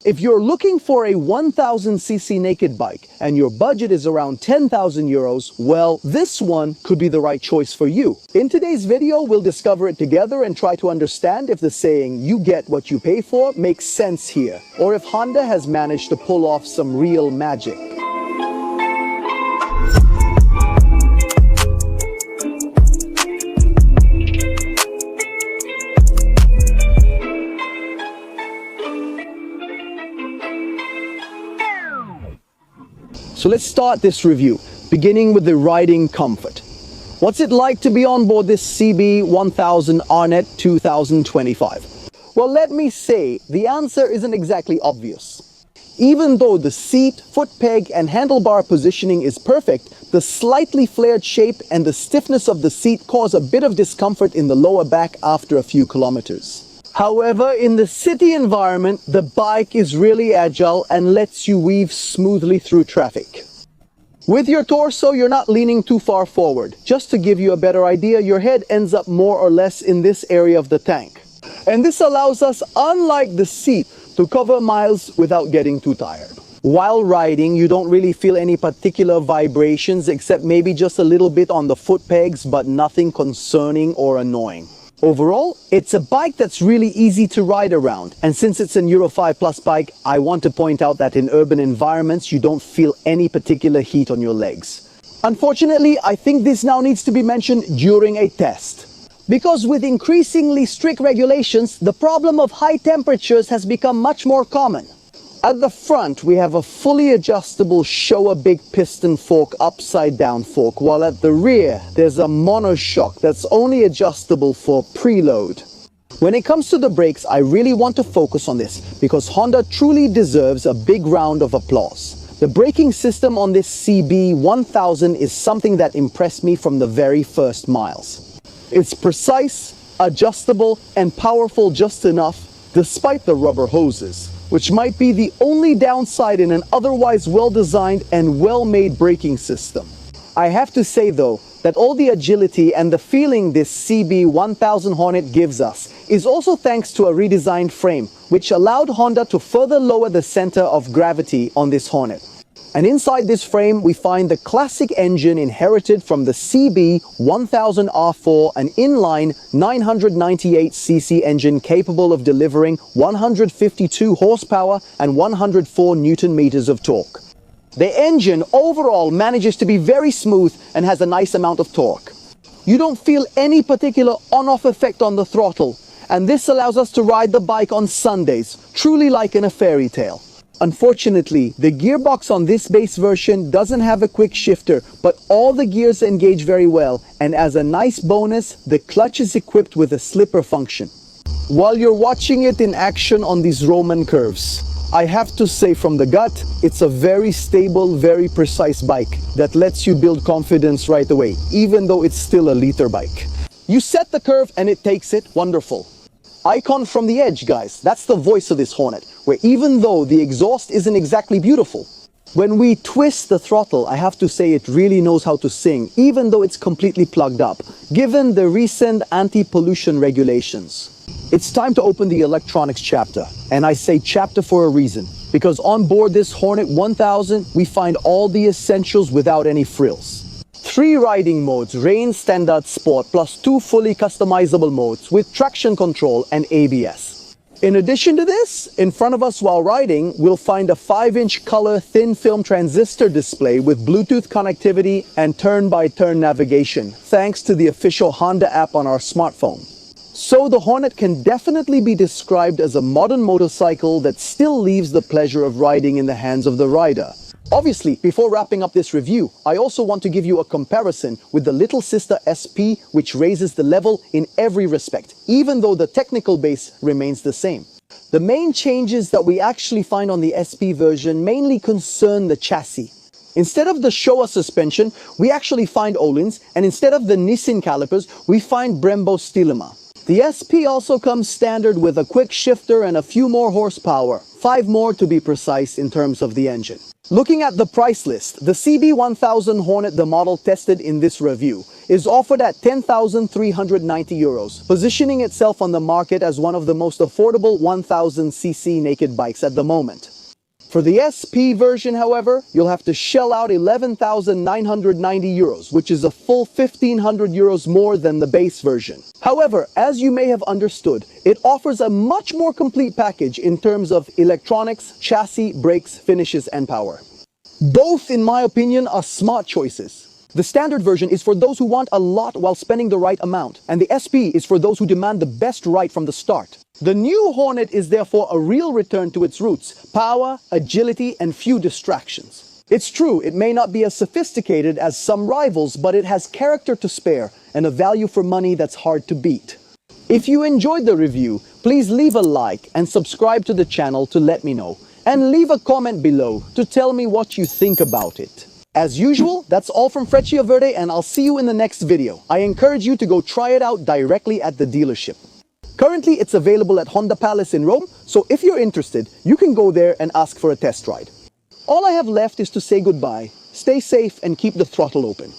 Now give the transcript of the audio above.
If you're looking for a 1000cc naked bike and your budget is around 10,000 euros, well, this one could be the right choice for you. In today's video, we'll discover it together and try to understand if the saying, "you get what you pay for," makes sense here, or if Honda has managed to pull off some real magic. So let's start this review, beginning with the riding comfort. What's it like to be on board this CB 1000 Hornet 2025? Well, let me say, the answer isn't exactly obvious. Even though the seat, foot peg, and handlebar positioning is perfect, the slightly flared shape and the stiffness of the seat cause a bit of discomfort in the lower back after a few kilometers. However, in the city environment, the bike is really agile and lets you weave smoothly through traffic. With your torso, you're not leaning too far forward. Just to give you a better idea, your head ends up more or less in this area of the tank. And this allows us, unlike the seat, to cover miles without getting too tired. While riding, you don't really feel any particular vibrations except maybe just a little bit on the foot pegs, but nothing concerning or annoying. Overall, it's a bike that's really easy to ride around, and since it's an Euro 5 Plus bike, I want to point out that in urban environments you don't feel any particular heat on your legs. Unfortunately, I think this now needs to be mentioned during a test. Because with increasingly strict regulations, the problem of high temperatures has become much more common. At the front, we have a fully adjustable show-a-big piston fork upside down fork, while at the rear, there's a monoshock that's only adjustable for preload. When it comes to the brakes, I really want to focus on this, because Honda truly deserves a big round of applause. The braking system on this CB 1000 is something that impressed me from the very first miles. It's precise, adjustable, and powerful just enough, despite the rubber hoses, which might be the only downside in an otherwise well-designed and well-made braking system. I have to say though, that all the agility and the feeling this CB 1000 Hornet gives us is also thanks to a redesigned frame, which allowed Honda to further lower the center of gravity on this Hornet. And inside this frame, we find the classic engine inherited from the CB 1000 R4, an inline 998cc engine capable of delivering 152 horsepower and 104 Newton meters of torque. The engine overall manages to be very smooth and has a nice amount of torque. You don't feel any particular on-off effect on the throttle, and this allows us to ride the bike on Sundays, truly like in a fairy tale. Unfortunately, the gearbox on this base version doesn't have a quick shifter, but all the gears engage very well, and as a nice bonus, the clutch is equipped with a slipper function. While you're watching it in action on these Roman curves, I have to say from the gut, it's a very stable, very precise bike that lets you build confidence right away, even though it's still a liter bike. You set the curve and it takes it, wonderful. Icon from the edge, guys. That's the voice of this Hornet, where even though the exhaust isn't exactly beautiful, when we twist the throttle, I have to say it really knows how to sing, even though it's completely plugged up, given the recent anti-pollution regulations. It's time to open the electronics chapter, and I say chapter for a reason, because on board this Hornet 1000, we find all the essentials without any frills. 3 riding modes, Rain, Standard, Sport, plus 2 fully customizable modes with traction control and ABS. In addition to this, in front of us while riding, we'll find a 5-inch color thin film transistor display with Bluetooth connectivity and turn-by-turn navigation, thanks to the official Honda app on our smartphone. So the Hornet can definitely be described as a modern motorcycle that still leaves the pleasure of riding in the hands of the rider. Obviously, before wrapping up this review, I also want to give you a comparison with the little sister SP, which raises the level in every respect, even though the technical base remains the same. The main changes that we actually find on the SP version mainly concern the chassis. Instead of the Showa suspension, we actually find Öhlins, and instead of the Nissin calipers, we find Brembo Stilema. The SP also comes standard with a quick shifter and a few more horsepower, 5 more to be precise in terms of the engine. Looking at the price list, the CB1000 Hornet, the model tested in this review, is offered at €10,390, positioning itself on the market as one of the most affordable 1000cc naked bikes at the moment. For the SP version, however, you'll have to shell out €11,990, which is a full €1,500 more than the base version. However, as you may have understood, it offers a much more complete package in terms of electronics, chassis, brakes, finishes, and power. Both, in my opinion, are smart choices. The standard version is for those who want a lot while spending the right amount, and the SP is for those who demand the best right from the start. The new Hornet is therefore a real return to its roots: power, agility, and few distractions. It's true, it may not be as sophisticated as some rivals, but it has character to spare and a value for money that's hard to beat. If you enjoyed the review, please leave a like and subscribe to the channel to let me know. And leave a comment below to tell me what you think about it. As usual, that's all from Freccia Verde, and I'll see you in the next video. I encourage you to go try it out directly at the dealership. Currently, it's available at Honda Palace in Rome, so if you're interested, you can go there and ask for a test ride. All I have left is to say goodbye, stay safe, and keep the throttle open.